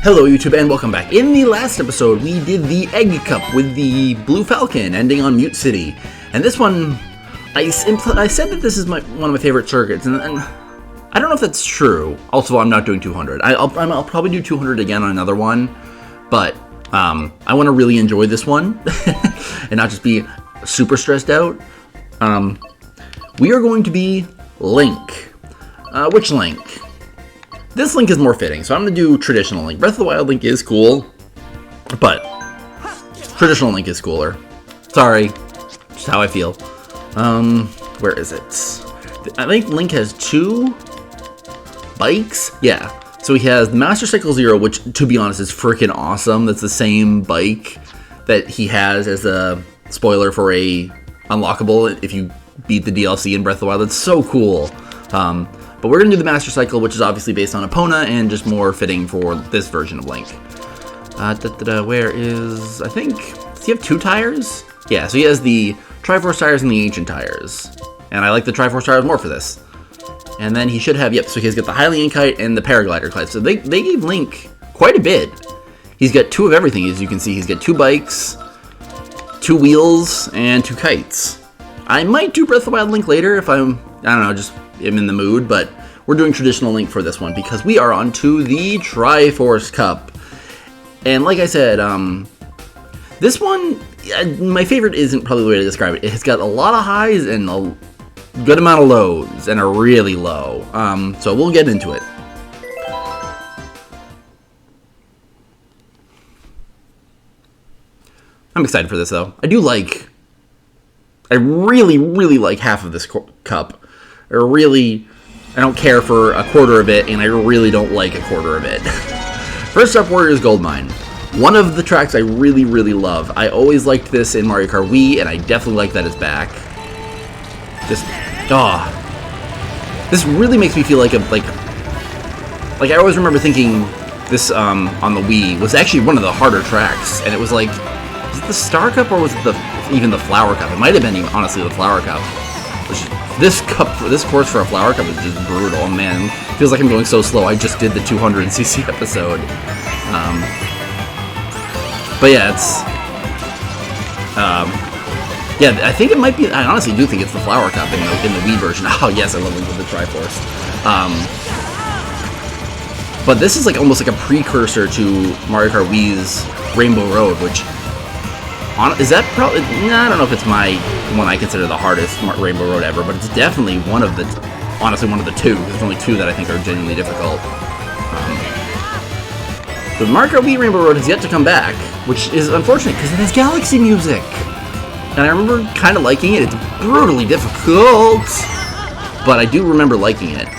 Hello YouTube and welcome back. In the last episode we did the Egg Cup with the Blue Falcon ending on Mute City. And this one, I said that this is one of my favorite circuits, and I don't know if that's true. Also, I'm not doing 200. I'll probably do 200 again on another one, but I want to really enjoy this one and not just be super stressed out. We are going to be Link. Which Link? This Link is more fitting, so I'm going to do traditional Link. Breath of the Wild Link is cool, but traditional Link is cooler. Sorry, just how I feel. Where is it? I think Link has 2 bikes? Yeah. So he has the Master Cycle Zero, which, to be honest, is freaking awesome. That's the same bike that he has as a spoiler for a unlockable if you beat the DLC in Breath of the Wild. That's so cool. But we're going to do the Master Cycle, which is obviously based on Epona and just more fitting for this version of Link. Where is... I think... Does he have 2 tires? Yeah, so he has the Triforce tires and the Ancient tires. And I like the Triforce tires more for this. And then he should have... Yep, so he's got the Hylian Kite and the Paraglider Kite. So they gave Link quite a bit. He's got 2 of everything, as you can see. He's got 2 bikes, 2 wheels, and 2 kites. I might do Breath of the Wild Link later if I'm... I don't know, just... I'm in the mood, but we're doing traditional Link for this one because we are on to the Triforce Cup. And like I said, this one, my favorite isn't probably the way to describe it. It's got a lot of highs and a good amount of lows, and a really low. So we'll get into it. I'm excited for this though. I really, really like half of this cup. I don't care for a quarter of it, and I really don't like a quarter of it. First up, Warriors Goldmine. One of the tracks I really, really love. I always liked this in Mario Kart Wii, and I definitely like that it's back. This really makes me feel like I always remember thinking this on the Wii was actually one of the harder tracks, and it was like, was it the Star Cup or was it even the Flower Cup? It might have been honestly the Flower Cup. This course for a Flower Cup is just brutal. Oh, man, feels like I'm going so slow. I just did the 200cc episode. But yeah, it's... yeah, I think it might be... I honestly do think it's the Flower Cup in the Wii version. Oh, yes, I love Link with the Triforce. But this is like almost like a precursor to Mario Kart Wii's Rainbow Road, which... Is that probably... Nah, I don't know if it's the one I consider the hardest Rainbow Road ever, but it's definitely honestly one of the 2. There's only 2 that I think are genuinely difficult. The Mario Kart Wii Rainbow Road has yet to come back, which is unfortunate because it has Galaxy music. And I remember kind of liking it. It's brutally difficult, but I do remember liking it,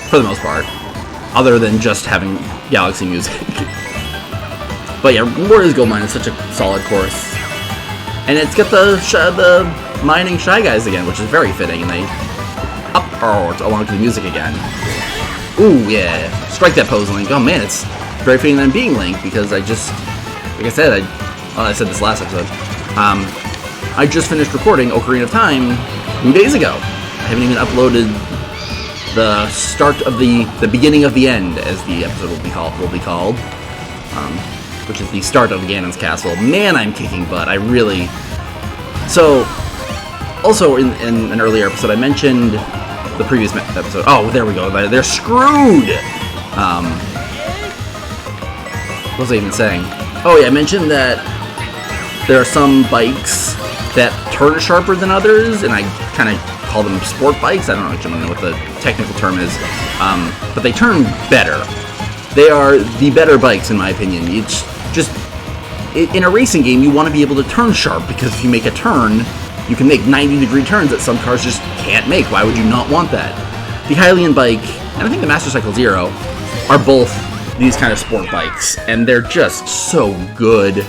for the most part, other than just having Galaxy music. But yeah, Warriors Goldmine is such a solid course. And it's got the mining Shy Guys again, which is very fitting, and they along to the music again. Ooh, yeah. Strike that pose, Link. Oh man, it's very fitting that I'm being Link, because like I said, I said this last episode, I just finished recording Ocarina of Time 2 days ago. I haven't even uploaded the start of the beginning of the end, as the episode will be called. Which is the start of Ganon's Castle. Man, I'm kicking butt. I really... So, also in an earlier episode, I mentioned the previous episode. Oh, there we go. They're screwed! What was I even saying? Oh, yeah, I mentioned that there are some bikes that turn sharper than others, and I kind of call them sport bikes. I don't know what the technical term is. But they turn better. They are the better bikes, in my opinion. It's just, in a racing game, you want to be able to turn sharp, because if you make a turn, you can make 90-degree turns that some cars just can't make. Why would you not want that? The Hylian bike, and I think the Master Cycle Zero, are both these kind of sport bikes, and they're just so good.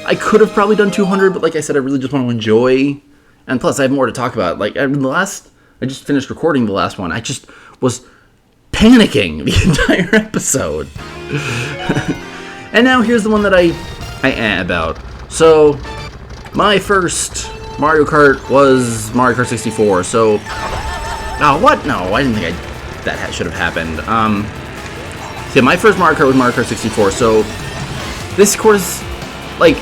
I could have probably done 200, but like I said, I really just want to enjoy, and plus I have more to talk about. Like, I just finished recording the last one. I just was panicking the entire episode. And now here's the one that I about. So, my first Mario Kart was Mario Kart 64, so... Oh, what? No, I didn't think that should have happened. Okay, my first Mario Kart was Mario Kart 64, so this course, like,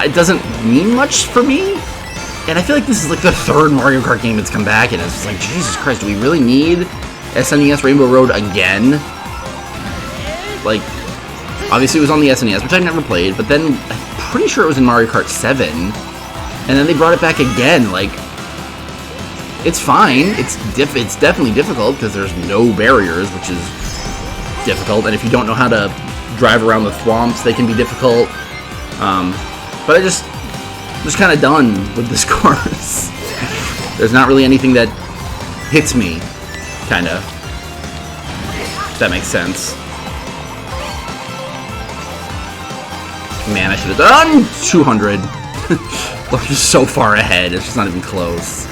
it doesn't mean much for me. And I feel like this is like the third Mario Kart game that's come back, and it's just like, Jesus Christ, do we really need SNES Rainbow Road again? Like, obviously it was on the SNES, which I never played, but then I'm pretty sure it was in Mario Kart 7, and then they brought it back again. Like, it's fine. It's definitely difficult because there's no barriers, which is difficult, and if you don't know how to drive around the swamps, they can be difficult. But I'm just kind of done with this course. There's not really anything that hits me, kind of. If that makes sense. Man, I should have done 200. I'm just so far ahead, it's just not even close.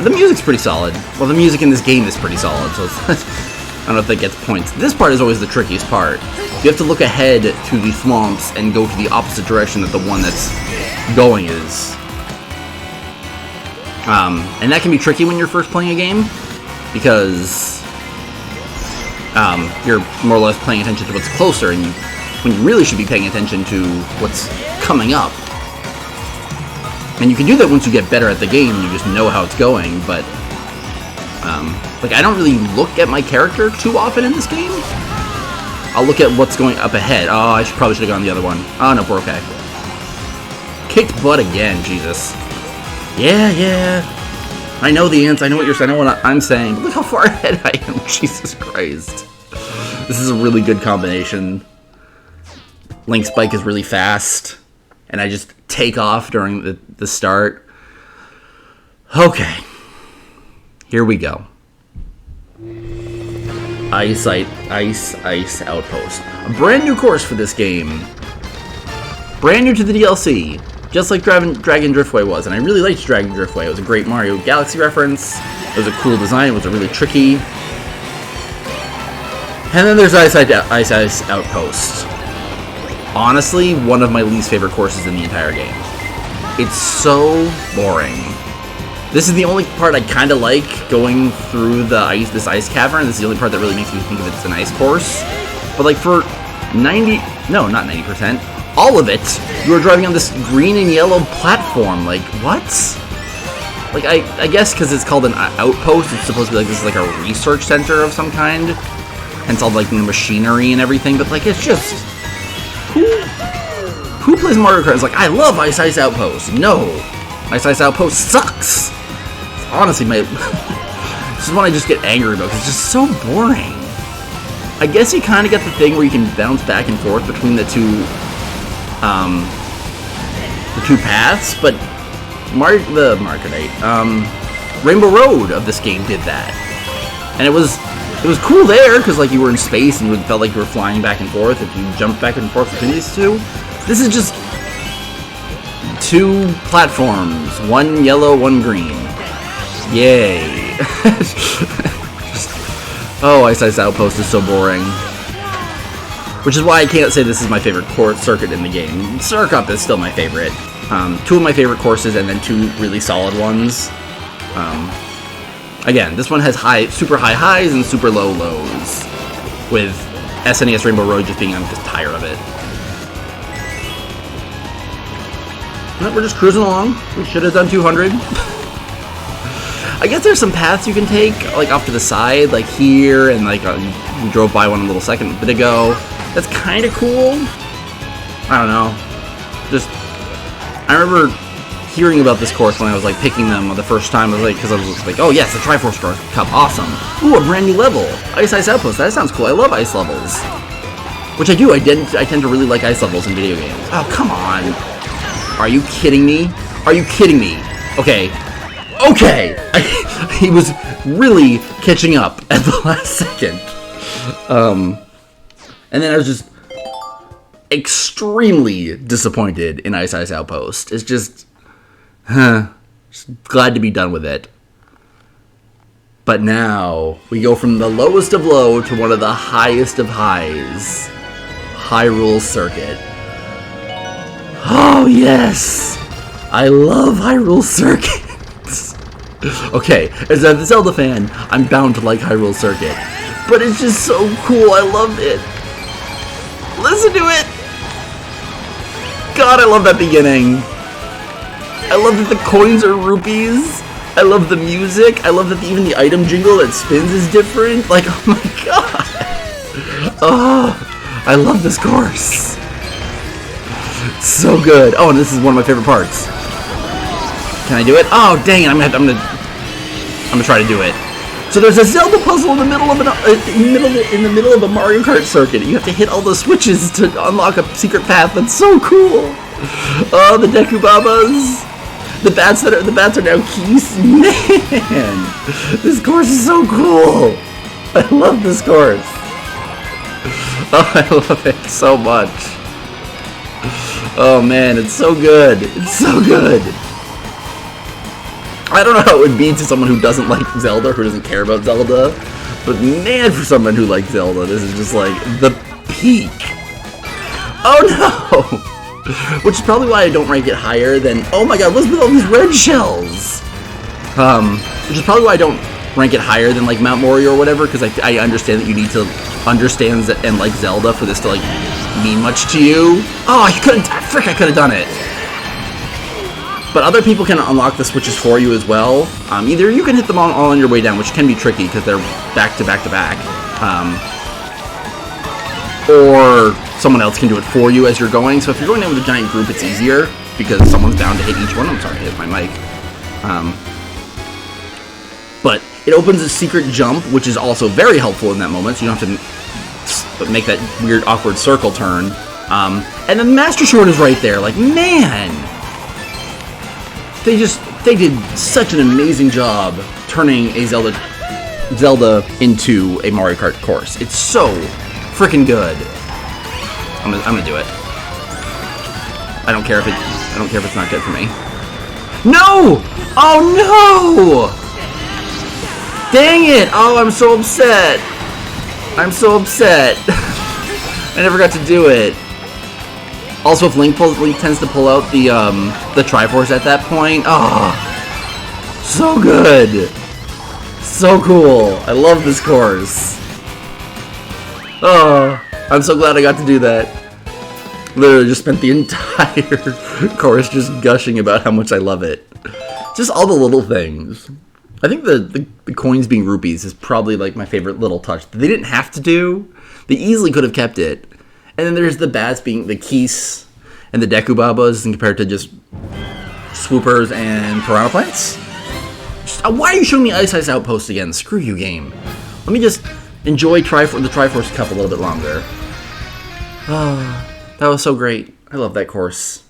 The music's pretty solid. Well, the music in this game is pretty solid, so I don't know if that gets points. This part is always the trickiest part. You have to look ahead to the swamps and go to the opposite direction that the one that's going is. And that can be tricky when you're first playing a game, because you're more or less paying attention to what's closer, and when you really should be paying attention to what's coming up. And you can do that once you get better at the game, you just know how it's going, but like, I don't really look at my character too often in this game. I'll look at what's going up ahead. Oh, I probably should have gone the other one. Oh, no, we're okay. Kicked butt again, Jesus. Yeah. I know the answer. I know what you're saying. I know what I'm saying. Look how far ahead I am. Jesus Christ. This is a really good combination. Link's bike is really fast, and I just take off during the start. Okay. Here we go. Ice Outpost. A brand new course for this game. Brand new to the DLC. Just like Dragon Driftway was. And I really liked Dragon Driftway. It was a great Mario Galaxy reference. It was a cool design. It was a really tricky. And then there's Ice Outpost. Honestly, one of my least favorite courses in the entire game. It's so boring. This is the only part I kind of like, going through this ice cavern. This is the only part that really makes me think that it's an ice course. But like for 90%, all of it, you are driving on this green and yellow platform. Like, what? Like, I guess because it's called an outpost, it's supposed to be like, this is like a research center of some kind. Hence all like the machinery and everything, but like, it's just... Who plays Mario Kart is like, I love Ice Outpost. No. Ice Outpost sucks. Honestly, this is one I just get angry about, because it's just so boring. I guess you kind of get the thing where you can bounce back and forth between the two paths, but Rainbow Road of this game did that, and it was cool there because like you were in space and it felt like you were flying back and forth if you jumped back and forth between these two. This is just two platforms, one yellow, one green. Yay. Oh, Ice Outpost is so boring. Which is why I can't say this is my favorite circuit in the game. Triforce Cup is still my favorite. Two of my favorite courses, and then two really solid ones. Again, this one has super high highs and super low lows, with SNES Rainbow Road just being, I'm just tired of it. No, we're just cruising along. We should have done 200. I guess there's some paths you can take, like off to the side, like here, and like we drove by one a little second bit ago. That's kind of cool. I don't know. Just, I remember hearing about this course when I was like picking them the first time. I was like, because I was like, oh yes, the Triforce Cup, awesome. Ooh, a brand new level. Ice Outpost. That sounds cool. I love ice levels. Which I do. I tend to really like ice levels in video games. Oh, come on. Are you kidding me? Are you kidding me? Okay. He was really catching up at the last second. And then I was just extremely disappointed in Ice Outpost. It's just glad to be done with it. But now we go from the lowest of low to one of the highest of highs. Hyrule Circuit. Oh yes! I love Hyrule Circuit. Okay, as a Zelda fan, I'm bound to like Hyrule Circuit. But it's just so cool, I love it. Listen to it! God, I love that beginning. I love that the coins are rupees. I love the music. I love that even the item jingle that spins is different. Like, oh my god. Oh, I love this course. So good. Oh, and this is one of my favorite parts. Can I do it? Oh, dang it! I'm gonna try to do it. So there's a Zelda puzzle in the middle of a Mario Kart circuit. You have to hit all the switches to unlock a secret path. That's so cool. Oh, the Deku Babas. The bats are now keys. Man, this course is so cool. I love this course. Oh, I love it so much. Oh man, it's so good. It's so good. I don't know how it would be to someone who doesn't like Zelda, who doesn't care about Zelda, but man, for someone who likes Zelda, this is just like the peak. Oh no! Which is probably why I don't rank it higher than, oh my god, what's with all these red shells? Which is probably why I don't rank it higher than like Mount Moria or whatever, because I understand that you need to understand and like Zelda for this to like mean much to you. Oh, I could have done it. But other people can unlock the switches for you as well. Either you can hit them all on your way down, which can be tricky because they're back to back to back. Or someone else can do it for you as you're going. So if you're going in with a giant group, it's easier because someone's bound to hit each one. I'm sorry, I hit my mic. But it opens a secret jump, which is also very helpful in that moment, so you don't have to make that weird, awkward circle turn. And then Master Sword is right there. Like, man! They did such an amazing job turning a Zelda into a Mario Kart course. It's so freaking good. I'm gonna do it. I don't care if it's not good for me. No! Oh no! Dang it! Oh, I'm so upset. I'm so upset. I never got to do it. Also, if Link tends to pull out the Triforce at that point, oh, so good, so cool. I love this course. Oh, I'm so glad I got to do that. Literally just spent the entire course just gushing about how much I love it. Just all the little things. I think the coins being rupees is probably like my favorite little touch. They didn't have to do. They easily could have kept it. And then there's the bats being the keys and the Deku Babas compared to just swoopers and piranha plants. Why are you showing me Ice Outpost again? Screw you, game. Let me just enjoy the Triforce Cup a little bit longer. Oh, that was so great. I love that course.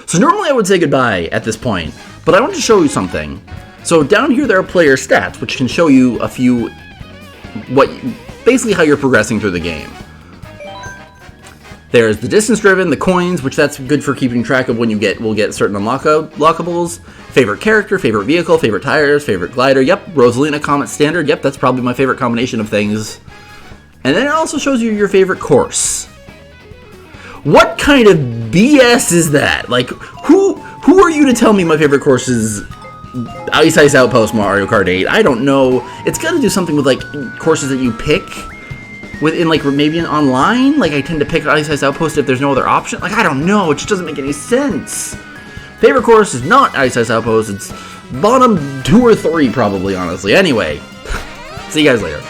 So normally I would say goodbye at this point, but I want to show you something. So down here there are player stats, which can show you a few, basically how you're progressing through the game. There's the distance driven, the coins, which that's good for keeping track of when we'll get certain unlockables. Favorite character, favorite vehicle, favorite tires, favorite glider. Yep, Rosalina Comet Standard. Yep, that's probably my favorite combination of things. And then it also shows you your favorite course. What kind of BS is that? Like, who are you to tell me my favorite course is Ice Outpost Mario Kart 8? I don't know. It's got to do something with like courses that you pick within like maybe online. Like I tend to pick Ice Outpost if there's no other option. Like I don't know. It just doesn't make any sense. Favorite course is not Ice Outpost. It's bottom 2 or 3 probably, honestly. Anyway, see you guys later.